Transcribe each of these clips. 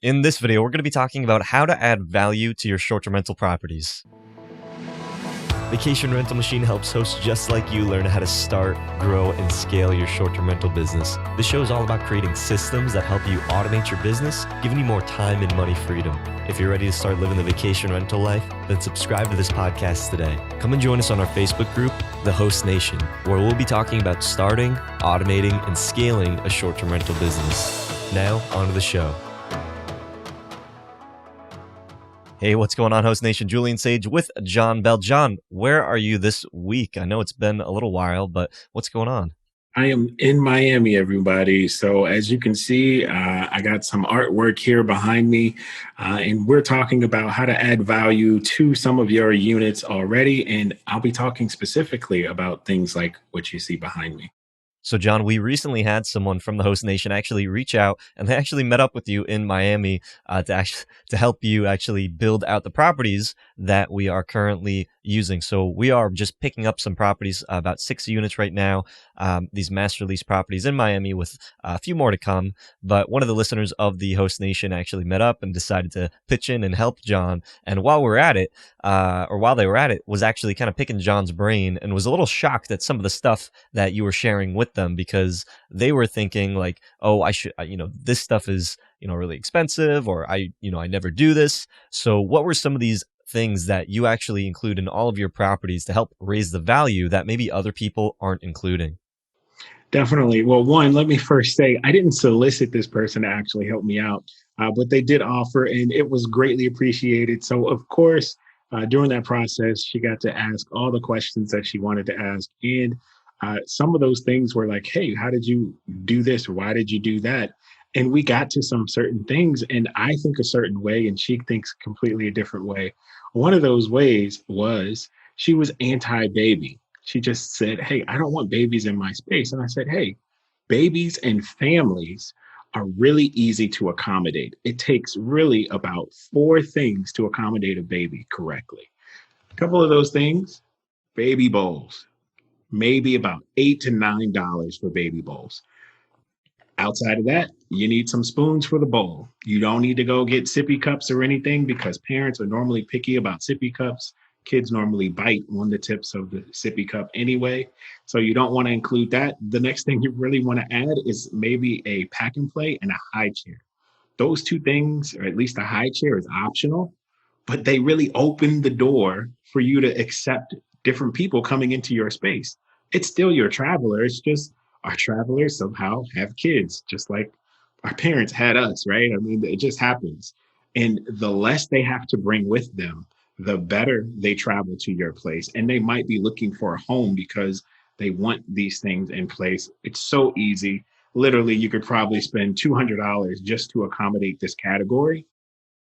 In this video, we're going to be talking about how to add value to your short-term rental properties. Vacation Rental Machine helps hosts just like you learn how to start, grow, and scale your short-term rental business. This show is all about creating systems that help you automate your business, giving you more time and money freedom. If you're ready to start living the vacation rental life, then subscribe to this podcast today. Come and join us on our Facebook group, The Host Nation, where we'll be talking about starting, automating, and scaling a short-term rental business. Now, on to the show. Hey, what's going on, Host Nation? Julian Sage with John Bell. John, where are you this week? I know it's been a little while, but what's going on? I am in Miami, everybody. So as you can see, I got some artwork here behind me, and we're talking about how to add value to some of your units already. And I'll be talking specifically about things like what you see behind me. So, John, we recently had someone from the Host Nation actually reach out, and they actually met up with you in Miami to help you actually build out the properties that we are currently using. So we are just picking up some properties, about 6 units right now, these master lease properties in Miami with a few more to come. But one of the listeners of the Host Nation actually met up and decided to pitch in and help John. And while we're at it, while they were at it, was actually kind of picking John's brain and was a little shocked at some of the stuff that you were sharing with them, because they were thinking like, oh, I should, this stuff is, really expensive, or I never do this. So what were some of these things that you actually include in all of your properties to help raise the value that maybe other people aren't including? Definitely. Well, one, let me first say I didn't solicit this person to actually help me out, but they did offer, and it was greatly appreciated. So, of course, during that process, she got to ask all the questions that she wanted to ask. And some of those things were like, hey, how did you do this? Or why did you do that? And we got to some certain things, and I think a certain way, and she thinks completely a different way. One of those ways was she was anti-baby. She just said, hey, I don't want babies in my space. And I said, hey, babies and families are really easy to accommodate. It takes really about 4 things to accommodate a baby correctly. A couple of those things: baby bowls, maybe about $8 to $9 for baby bowls. Outside of that, you need some spoons for the bowl. You don't need to go get sippy cups or anything, because parents are normally picky about sippy cups. Kids normally bite on the tips of the sippy cup anyway. So you don't want to include that. The next thing you really want to add is maybe a pack and play and a high chair. Those 2 things, or at least a high chair, is optional, but they really open the door for you to accept different people coming into your space. It's still your traveler. It's just our travelers somehow have kids, just like our parents had us, right? I mean, it just happens. And the less they have to bring with them, the better they travel to your place. And they might be looking for a home because they want these things in place. It's so easy. Literally, you could probably spend $200 just to accommodate this category.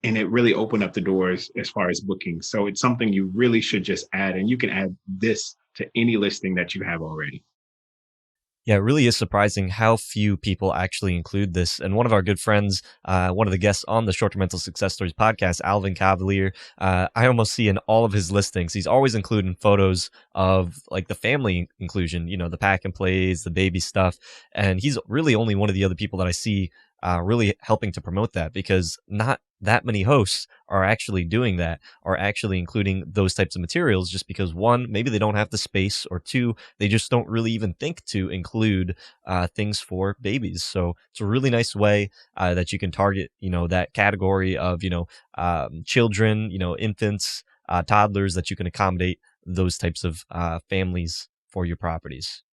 And it really opened up the doors as far as booking. So it's something you really should just add. And you can add this to any listing that you have already. Yeah, it really is surprising how few people actually include this. And one of our good friends, one of the guests on the Short-Term Rental Success Stories podcast, Alvin Cavalier, I almost see in all of his listings, he's always including photos of like the family inclusion, the pack and plays, the baby stuff. And he's really only one of the other people that I see really helping to promote that, because not that many hosts are actually doing that, are actually including those types of materials, just because 1, maybe they don't have the space, or 2, they just don't really even think to include things for babies. So it's a really nice way that you can target, that category of, children, infants, toddlers, that you can accommodate those types of families for your properties.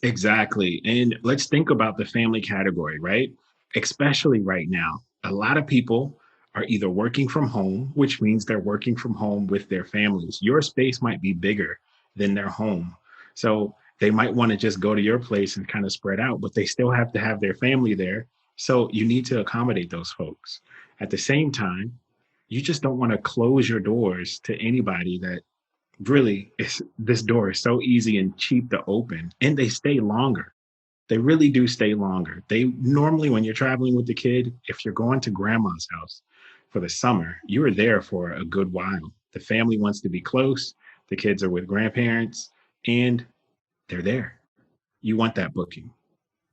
Exactly. And let's think about the family category, right? Especially right now, a lot of people are either working from home, which means they're working from home with their families. Your space might be bigger than their home. So they might want to just go to your place and kind of spread out, but they still have to have their family there. So you need to accommodate those folks. At the same time, you just don't want to close your doors to anybody that really is. This door is so easy and cheap to open, and they stay longer. They really do stay longer. They normally, when you're traveling with the kid, if you're going to grandma's house for the summer, you are there for a good while. The family wants to be close. The kids are with grandparents, and they're there. You want that booking.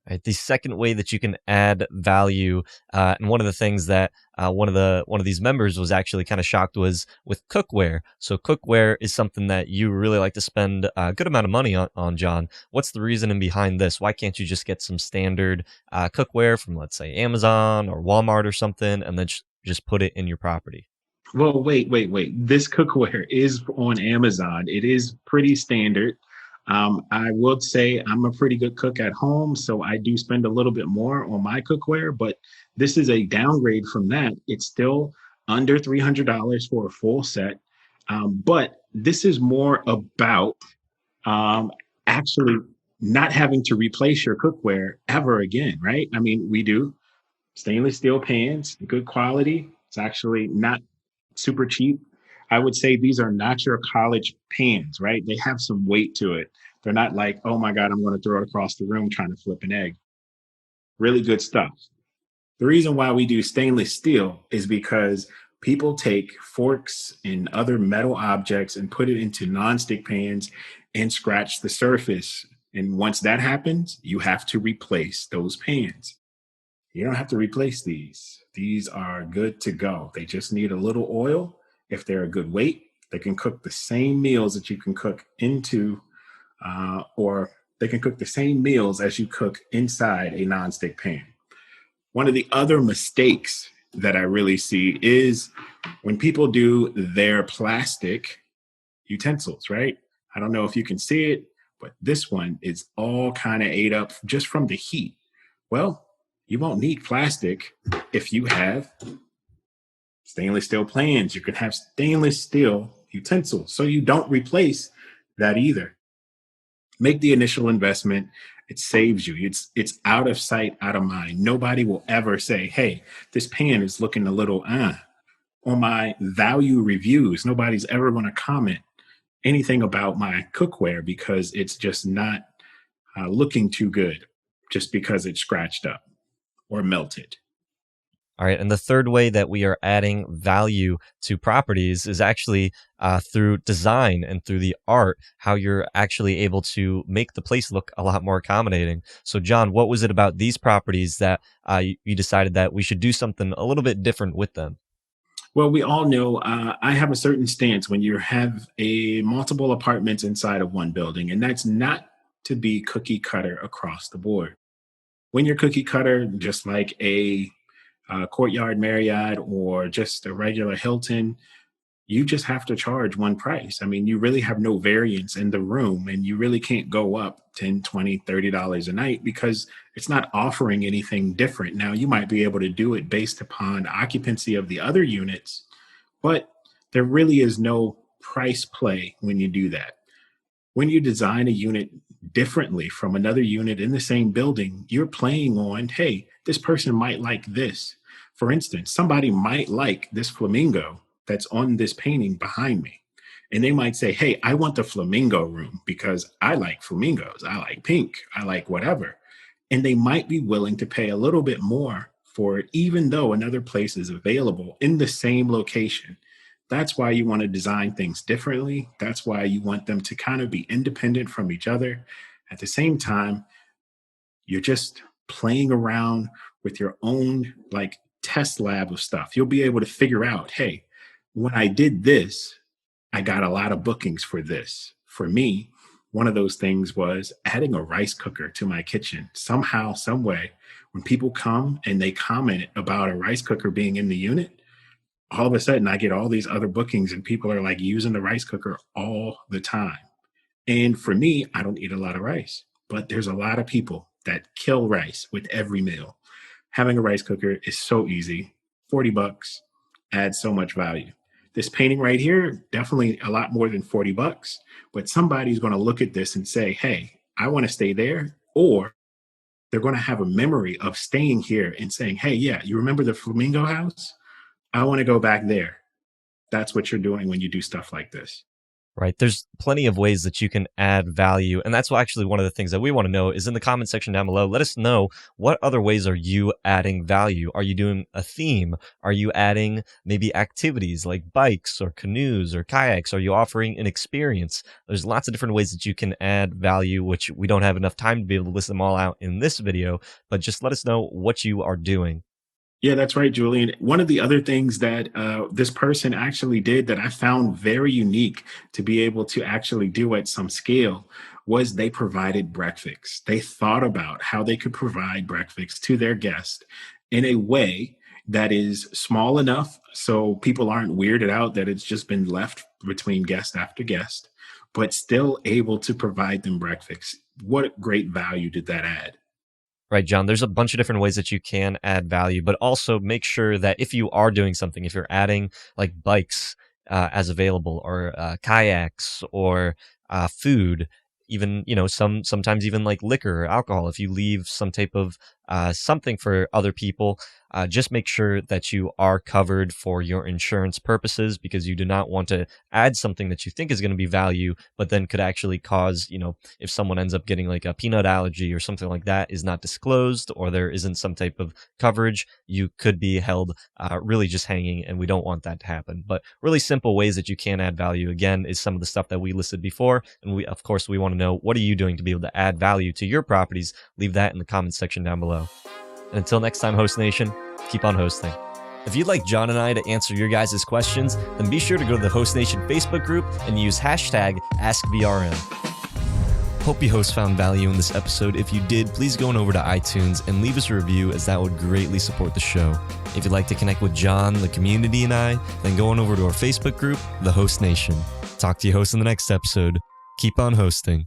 Right, the second way that you can add value, and one of the things that one of these members was actually kind of shocked was with cookware. So cookware is something that you really like to spend a good amount of money on, John. What's the reasoning behind this? Why can't you just get some standard cookware from, let's say, Amazon or Walmart or something, and then just put it in your property? Well, wait. This cookware is on Amazon. It is pretty standard. I would say I'm a pretty good cook at home, so I do spend a little bit more on my cookware, but this is a downgrade from that. It's still under $300 for a full set. But this is more about um, actually not having to replace your cookware ever again, right? I mean, we do stainless steel pans, good quality. It's actually not super cheap. I would say these are not your college pans, right? They have some weight to it. They're not like, oh my God, I'm going to throw it across the room trying to flip an egg. Really good stuff. The reason why we do stainless steel is because people take forks and other metal objects and put it into nonstick pans and scratch the surface. And once that happens, you have to replace those pans. You don't have to replace these. These are good to go. They just need a little oil. If they're a good weight, they can cook the same meals that you can cook into, or they can cook the same meals as you cook inside a nonstick pan. One of the other mistakes that I really see is when people do their plastic utensils, right? I don't know if you can see it, but this one is all kind of ate up just from the heat. Well, you won't need plastic if you have stainless steel pans. You can have stainless steel utensils. So you don't replace that either. Make the initial investment. It saves you. It's out of sight, out of mind. Nobody will ever say, hey, this pan is looking a little on my value reviews. Nobody's ever going to comment anything about my cookware because it's just not looking too good just because it's scratched up or melted. All right. And the third way that we are adding value to properties is actually through design and through the art, how you're actually able to make the place look a lot more accommodating. So, John, what was it about these properties that you decided that we should do something a little bit different with them? Well, we all know I have a certain stance when you have a multiple apartments inside of one building, and that's not to be cookie cutter across the board. When you're cookie cutter, just like a Courtyard Marriott or just a regular Hilton, you just have to charge one price. I mean, you really have no variance in the room and you really can't go up 10, 20, $30 a night because it's not offering anything different. Now, you might be able to do it based upon occupancy of the other units, but there really is no price play when you do that. When you design a unit differently from another unit in the same building, you're playing on, hey, this person might like this. For instance, somebody might like this flamingo that's on this painting behind me. And they might say, hey, I want the flamingo room because I like flamingos. I like pink. I like whatever. And they might be willing to pay a little bit more for it, even though another place is available in the same location. That's why you want to design things differently. That's why you want them to kind of be independent from each other. At the same time, you're just playing around with your own like test lab of stuff. You'll be able to figure out, hey, when I did this, I got a lot of bookings for this. For me, one of those things was adding a rice cooker to my kitchen. Somehow, some way, when people come and they comment about a rice cooker being in the unit, all of a sudden I get all these other bookings and people are like using the rice cooker all the time. And for me, I don't eat a lot of rice, but there's a lot of people that kill rice with every meal. Having a rice cooker is so easy. 40 bucks adds so much value. This painting right here, definitely a lot more than 40 bucks, but somebody's going to look at this and say, hey, I want to stay there. Or they're going to have a memory of staying here and saying, hey, yeah, you remember the flamingo house? I want to go back there. That's what you're doing when you do stuff like this. Right. There's plenty of ways that you can add value. And that's actually one of the things that we want to know is in the comment section down below. Let us know, what other ways are you adding value? Are you doing a theme? Are you adding maybe activities like bikes or canoes or kayaks? Are you offering an experience? There's lots of different ways that you can add value, which we don't have enough time to be able to list them all out in this video, but just let us know what you are doing. Yeah, that's right, Julian. One of the other things that this person actually did that I found very unique to be able to actually do at some scale was they provided breakfast. They thought about how they could provide breakfast to their guest in a way that is small enough so people aren't weirded out that it's just been left between guest after guest, but still able to provide them breakfast. What great value did that add? Right, John. There's a bunch of different ways that you can add value, but also make sure that if you are doing something, if you're adding like bikes as available, or kayaks, or food, even sometimes even like liquor or alcohol. If you leave some type of something for other people, just make sure that you are covered for your insurance purposes, because you do not want to add something that you think is going to be value, but then could actually cause, if someone ends up getting like a peanut allergy or something like that is not disclosed, or there isn't some type of coverage, you could be held really just hanging, and we don't want that to happen. But really simple ways that you can add value, again, is some of the stuff that we listed before. And we, of course, we want to know, what are you doing to be able to add value to your properties? Leave that in the comments section down below. And until next time, Host Nation, keep on hosting. If you'd like John and I to answer your guys' questions, then be sure to go to the Host Nation Facebook group and use hashtag AskVRM. Hope you hosts found value in this episode. If you did, please go on over to iTunes and leave us a review, as that would greatly support the show. If you'd like to connect with John, the community, and I, then go on over to our Facebook group, The Host Nation. Talk to you hosts in the next episode. Keep on hosting.